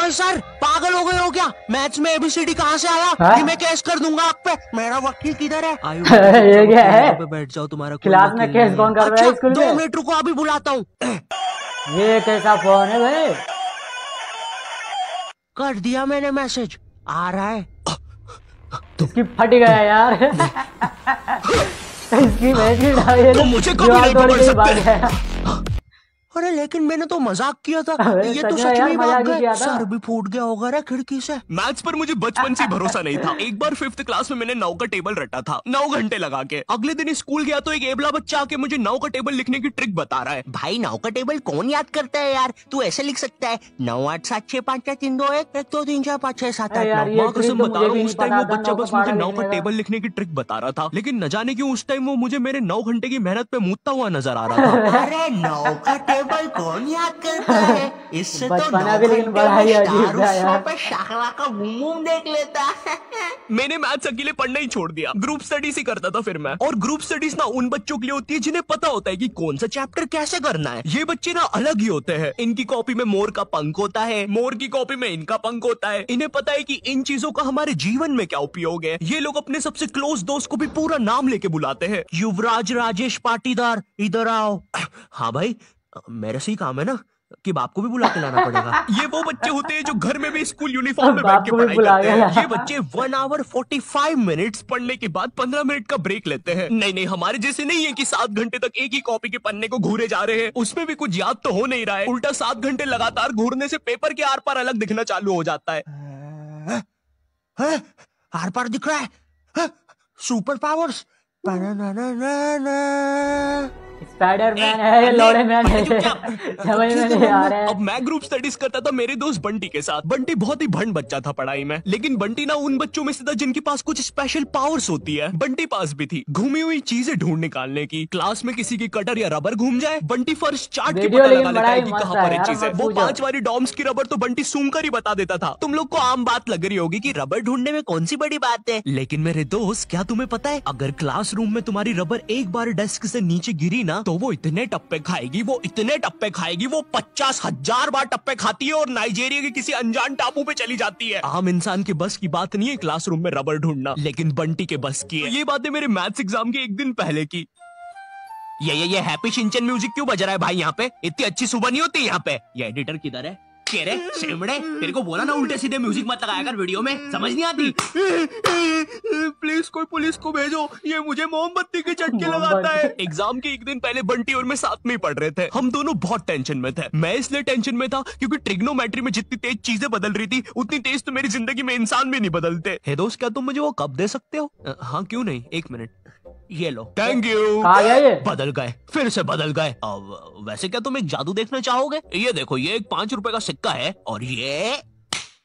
ओए सर, पागल हो गए हो क्या? मैथ्स में एबीसीडी कहाँ से आया? कि मैं केस कर दूंगा आप पे। मेरा वकील किधर है? ये क्या है? पे बैठ जाओ, तुम्हारा क्लास में केस कौन कर रहा है स्कूल में? 2 मिनट रुको, अभी बुलाता हूँ। ये कैसा फोन है भाई? कर दिया मैंने मैसेज, आ रहा है। इसकी फट गया यार। इसकी मैसेज डाली तो मुझे कभी नहीं पकड़ सकते। सकते। अरे लेकिन मैंने तो मजाक किया था, ये तो सच में सच यार, में मजाक भाग ही गए। किया था। सर भी फूट गया होगा रे खिड़की से। मैथ्स पर मुझे बचपन से भरोसा नहीं था। एक बार 5th क्लास में मैंने 9 का टेबल रटा था, 9 घंटे लगा के। अगले दिन स्कूल गया तो एक एबला बच्चा आके मुझे 9 का टेबल लिखने की ट्रिक बता रहा है। भाई 9 का टेबल कौन याद करता है यार? तू ऐसे लिख सकता है 9 8 7 6 5 4 3 2 1 1 2 3 4 5 6 7 8 यार 9। ये माँ कसम तो बता मुझे रहा भी हूँ, नहीं उस टाइम वो पता था, बच्चा 9 बस का मुझे पारा 9 का लिखने का। टेबल लिखने की ट्रिक बता रहा था, लेकिन न जाने क्यों उस टाइम वो मुझे मेरे 9 घंटे की मेहनत पे मूतता हुआ नजर आ रहा था। अरे 9 का टेबल कौन याद करता है? इससे तो बचपना 9 भी लेकिन घंटे बड़ा ही में अजीब स्टार था उस यार। पे शाखला का बूम देख लेता है। मैंने मैथ्स अकेले पढ़ना ही छोड़ दिया, ग्रुप स्टडीज ही करता था फिर मैं। और ग्रुप स्टडीज ना उन बच्चों के लिए होती है जिन्हें पता होता है कि कौन सा चैप्टर कैसे करना है। ये बच्चे ना अलग ही होते हैं। इनकी कॉपी में मोर का पंख होता है, मोर की कॉपी में इनका पंख होता है। इन्हें पता है कि इन चीजों का हमारे जीवन में क्या उपयोग है। ये लोग अपने सबसे क्लोज दोस्त को भी पूरा नाम लेके बुलाते हैं। युवराज राजेश पाटीदार, इधर आओ। हाँ भाई, मेरे से ही काम है ना कि बाप को भी बुला के लाना पड़ेगा। ये वो बच्चे होते हैं जो घर में भी स्कूल यूनिफॉर्म में बाप बैठ के को भी पढ़ाई बुला करते के हैं। लाना। ये बच्चे 1 आवर 45 मिनट्स पढ़ने के बाद 15 मिनट का ब्रेक लेते हैं। नहीं नहीं, हमारे जैसे नहीं है कि 7 घंटे तक एक ही कॉपी के पन्ने को घूरे जा रहे हैं। उसमें भी कुछ याद तो हो नहीं रहा है। उल्टा 7 घंटे लगातार घूरने से पेपर के आर पार अलग दिखना चालू हो जाता है। आर पार दिख रहा है। Super powers. स्पाइडरमैन है, लोड़े मैन है। समझ में नहीं आ रहा है। अब मैं ग्रुप स्टडीज करता था मेरे दोस्त बंटी के साथ। बंटी बहुत ही भंड बच्चा था पढ़ाई में, लेकिन बंटी ना उन बच्चों में से था जिनके पास कुछ स्पेशल पावर्स होती है। बंटी पास भी थी घूमी हुई चीजें ढूंढ निकालने की। क्लास में किसी की कटर या रबर घूम जाए, बंटी फर्स्ट चार्ट के वीडियो पता लेकिन लगा लेता बड़ा है ही कि मस्त कहाँ है पर यार, चीज है। मत वो पूछो। 5 वाली डॉम्स की रबर तो बंटी सूंघकर ही बता देता था। तुम लोग को आम बात लग रही होगी कि रबर ढूंढने में कौन सी बड़ी बात है, लेकिन मेरे दोस्त क्या तुम्हें पता है, अगर क्लासरूम में तुम्हारी रबर एक बार डेस्क से नीचे गिरी ना तो वो इतने टप्पे खाएगी, वो इतने टप्पे खाएगी, वो 50,000 बार टप्पे खाती है और नाइजीरिया के किसी अनजान टापू पे चली जाती है। आम इंसान के बस की बात नहीं है क्लासरूम में रबर ढूंढना, लेकिन बंटी के बस की है। ये बातें मेरे मैथ्स एग्जाम के एक दिन पहले की। ये हैप्पी शिनचैन म्यूजिक क्यों बज रहा है भाई? यहाँ पे इतनी अच्छी सुबह नहीं होती यहाँ पे। ये एडिटर किधर है? कह रहे शेमड़े, तेरे को बोला ना उल्टे सीधे म्यूजिक मत लगाया कर वीडियो में, समझ नहीं आती। प्लीज कोई पुलिस को भेजो, ये मुझे मोमबत्ती के चटके लगाता है। एग्जाम के एक दिन पहले बंटी और मैं साथ में ही पढ़ रहे थे। हम दोनों बहुत टेंशन में थे। मैं इसलिए टेंशन में था क्योंकि ट्रिग्नोमेट्री में जितनी तेज चीजें बदल रही थी उतनी तेज तो मेरी जिंदगी में इंसान भी नहीं बदलते। हे दोस्त, क्या तुम मुझे वो कप दे सकते हो? हाँ क्यों नहीं, 1 मिनट। ये लो। Thank you. आ गया ये? बदल गए, फिर से बदल गए। अब वैसे क्या तुम एक जादू देखना चाहोगे? ये देखो, ये एक 5 रुपए का सिक्का है और ये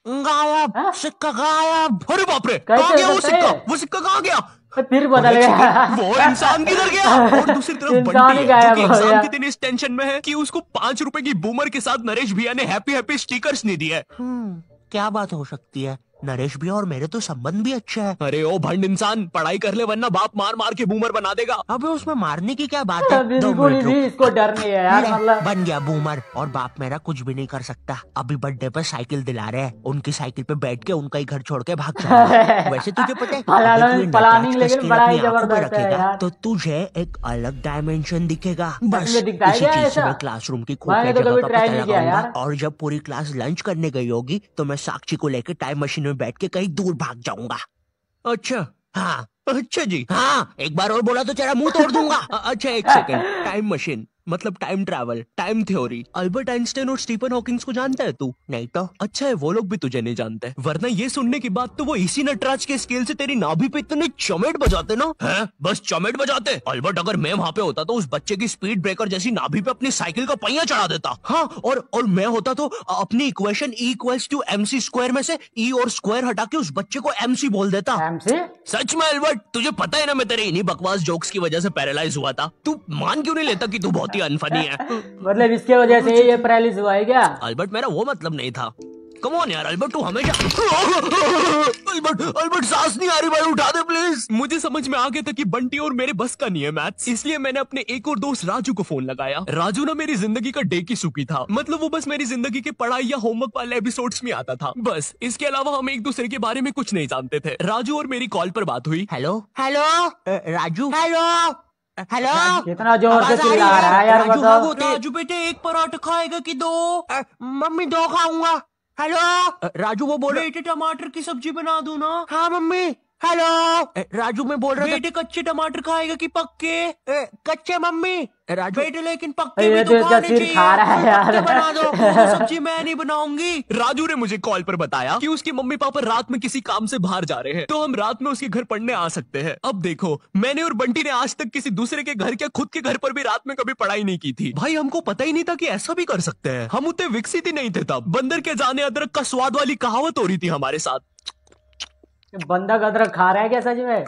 गायब। सिक्का गायब। अरे बाप रे, कहाँ गया वो सिक्का? वो सिक्का कहाँ गया? फिर बदल गया। वो इंसान किधर गया? और दूसरी तरफ इंसान बंटी ही है, गायब जो कि हो एग्जाम गया। के दिन इस टेंशन में है कि उसको 5 रुपए की बूमर के साथ नरेश भैया ने हैप्पी हैप्पी स्टिकर्स नहीं दिए। क्या बात हो सकती है? नरेश भी और मेरे तो संबंध भी अच्छे हैं। अरे ओ भंड इंसान, पढ़ाई कर ले वरना बाप मार मार के बूमर बना देगा। अबे उसमें मारने की क्या बात है? 2 बिल्कुल मिनट रुक। भी इसको डर नहीं है यार, ले, मतलब। बन गया बूमर और बाप मेरा कुछ भी नहीं कर सकता। अभी बर्थडे पे साइकिल दिला रहे हैं, उनकी साइकिल पे बैठ के उनका ही घर छोड़ के भाग जाऊंगा। वैसे तुझे पता है, अगर तू ये प्लानिंग नटराज का लेकिन स्केल बड़ा ही अपनी आंखों पे जबरदस्त है रखेगा यार। तो तुझे एक अलग डायमेंशन दिखेगा। बस में दिखता है इसी क्या चीज से ऐसा? मैं क्लासरूम की मैंने खुफिया तो जगह कभी का ट्राई पता नहीं किया लगाऊंगा यार। और जब पूरी क्लास लंच करने गई होगी तो मैं साक्षी को लेकर टाइम मशीन में बैठ के कहीं दूर भाग जाऊंगा। अच्छा हाँ अच्छा जी। हाँ, एक बार और बोला तो तेरा मुंह तोड़ दूंगा। अच्छा, 1 सेकंड। टाइम मशीन मतलब time travel, time theory. Albert Einstein और स्टीफन हॉकिंग्स को जानता है तू? नहीं तो? अच्छा है वो लोग भी तुझे नहीं जानते, वरना ये सुनने के बाद तो वो इसी नटराज के स्केल से तेरी नाभि पे इतने चमेट बजाते ना। हैं? बस चमेट बजाते। अल्बर्ट, अगर मैं वहाँ पे होता तो उस बच्चे की स्पीड ब्रेकर जैसी नाभि पे अपनी साइकिल का पहिया चढ़ा देता। हाँ, और मैं होता तो अपनी इक्वेशन E=mc² में से E और स्क्वायर हटा के उस बच्चे को MC बोल देता। MC? सच में अल्बर्ट, तुझे पता है ना मैं तेरे इन्हीं बकवास जोक्स की वजह से पैरालाइज हुआ था। तू मान क्यों नहीं लेता कि तू बहुत ही अनफनी है? मतलब इसके वजह से ये पैरालिसिस हुआ है क्या? अल्बर्ट, मेरा वो मतलब नहीं था। कम ऑन यार अल्बर्ट, तू हमेशा अल्बर्ट सांस नहीं आ रही भाई, उठा दे प्लीज। मुझे समझ में आ गया था कि बंटी और मेरे बस का नहीं है मैथ्स, इसलिए मैंने अपने एक और दोस्त राजू को फोन लगाया। राजू ना मेरी जिंदगी का डे की सुखी था, मतलब वो बस मेरी जिंदगी के पढ़ाई या होमवर्क वाले एपिसोड्स में आता था बस। इसके अलावा हम एक दूसरे के बारे में कुछ नहीं जानते थे। राजू और मेरी कॉल पर बात हुई। Hello hello Raju, hello hello, कितना जोर से आवाज आ रही चिल्ला रहा है यार, राजू, बताओ। हाँ, वो राजू बेटे एक पराठा खाएगा कि दो? मम्मी दो खाऊंगा। हेलो राजू, वो बोल बेटे टमाटर की सब्जी बना दूं ना? हाँ मम्मी। हेलो राजू, मैं बोल रहा था बेटे कच्चे टमाटर खाएगा कि पक्के? कच्चे मम्मी। राजू बेटे लेकिन पक्के ये भी तो तो इसका खाने सिर चाहिए, खा रहा है यार। पक्के बना दो, वो सब्जी मैं नहीं बनाऊंगी। राजू ने मुझे कॉल पर बताया कि उसके मम्मी पापा रात में किसी काम से बाहर जा रहे हैं, तो हम रात में उसके घर पढ़ने आ सकते हैं। अब देखो, मैंने और बंटी ने आज तक किसी दूसरे के घर या खुद के घर पर भी रात में कभी पढ़ाई नहीं की थी। भाई हमको पता ही नहीं था कि ऐसा भी कर सकते हैं। हम उतने विकसित ही नहीं थे तब। बंदर के जाने अदरक का स्वाद वाली कहावत हो रही थी हमारे साथ। बंदा अदरक खा रहा है क्या सच में?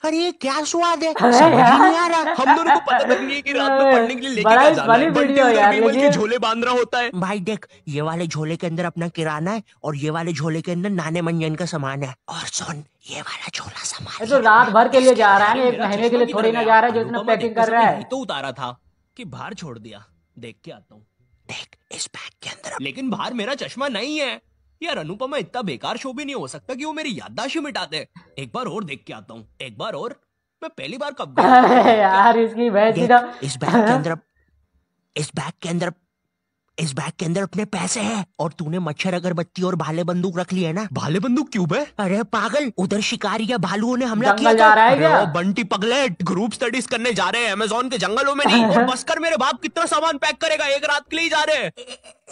अरे ये क्या स्वाद है, अरे समझ ही यार। नहीं आ रहा। हम दोनों को पता तक नहीं है कि रात में पढ़ने के लिए लेके बड़ा क्या ही जाना है। funny बंटी video उधर यार, विमल के लेकिन- झोले बांध रहा होता है। भाई देख, ये वाले झोले के अंदर अपना किराना है और ये वाले झोले के अंदर नाने मंजन का सामान है। और सुन, ये वाला झोला सामान ये तो रात भर के लिए जा रहा है ना, एक मेरा महीने के लिए चश्मा थोड़ी ना किधर जा रहा है गया? जो इतना अनुपमा पैकिंग देखते कर रहा समय है। यही तो उतारा था कि बाहर छोड़ दिया, देख के आता हूँ। देख इस बैग के अंदर, लेकिन बाहर मेरा चश्मा नहीं है यार। अनुपमा इतना बेकार शो भी नहीं हो सकता कि वो मेरी याददाश्त ही मिटा दे। एक बार और देख के आता हूँ, एक बार और। मैं पहली बार कब अरे यार इसकी भैंस की तो इस बैग के अंदर, इस बैग के अंदर, इस बैग के अंदर अपने पैसे हैं। और तूने मच्छर अगरबत्ती और भाले बंदूक रख ली है ना? भाले बंदूक क्यों बे? अरे पागल, उधर शिकारी या भालुओं ने हमला जंगल किया जा रहा है अरे क्या? ओ बंटी पगलेट, ग्रुप स्टडीज करने जा रहे हैं अमेज़न के जंगलों में नहीं। और बसकर मेरे बाप कितना सामान पैक करेगा, एक रात के लिए ही जा रहे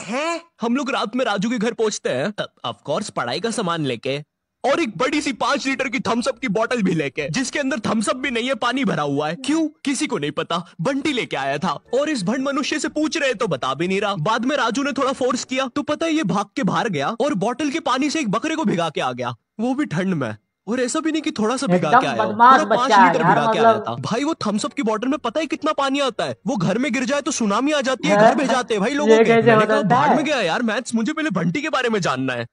हैं। हम लोग रात में राजू के घर पहुंचते हैं, ऑफ कोर्स पढ़ाई का सामान लेके, और एक बड़ी सी 5 लीटर की थम्स अप की बोतल भी लेके, जिसके अंदर थम्स अप भी नहीं है, पानी भरा हुआ है। क्यों? किसी को नहीं पता, बंटी लेके आया था। और इस भंड मनुष्य से पूछ रहे तो बता भी नहीं रहा। बाद में राजू ने थोड़ा फोर्स किया तो पता है ये भाग के बाहर गया और बोतल के पानी से एक बकरे को भिगा के आ गया, वो भी ठंड में। और ऐसा भी नहीं कि थोड़ा सा भिगा एकदम के आया हो, बदमाश पूरा 5 बच्चा है लीटर यार, भिगा के आया मतलब। था। भाई वो थम्स अप की बोतल में पता है कितना पानी आता है? वो घर में गिर जाए तो सुनामी आ जाती है, घर भेजाते हैं भाई लोगों ये के। कैसे मैंने हो कहा सकता भाड़ है? में गया यार मैथ्स, मुझे पहले बंटी के बारे में जानना है।